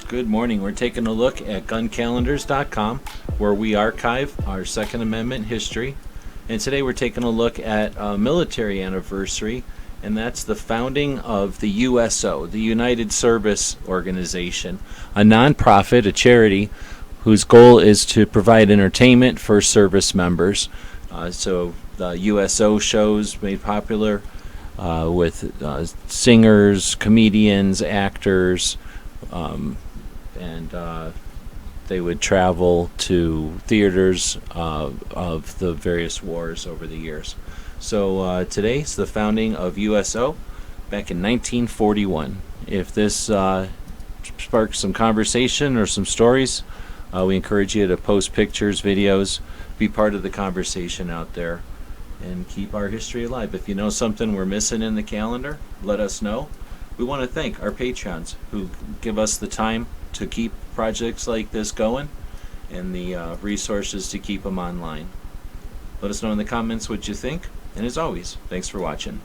Good morning. We're taking a look at guncalendars.com, where we archive our Second Amendment history. And today we're taking a look at a military anniversary, and that's the founding of the USO, the United Service Organization, a nonprofit, a charity, whose goal is to provide entertainment for service members. So the USO shows made popular with singers, comedians, actors, and they would travel to theaters of the various wars over the years. So today's the founding of USO back in 1941. If this sparks some conversation or some stories, we encourage you to post pictures, videos, be part of the conversation out there, and keep our history alive. If you know something we're missing in the calendar, let us know. We want to thank our patrons who give us the time to keep projects like this going and the resources to keep them online. Let us know in the comments what you think, and as always, thanks for watching.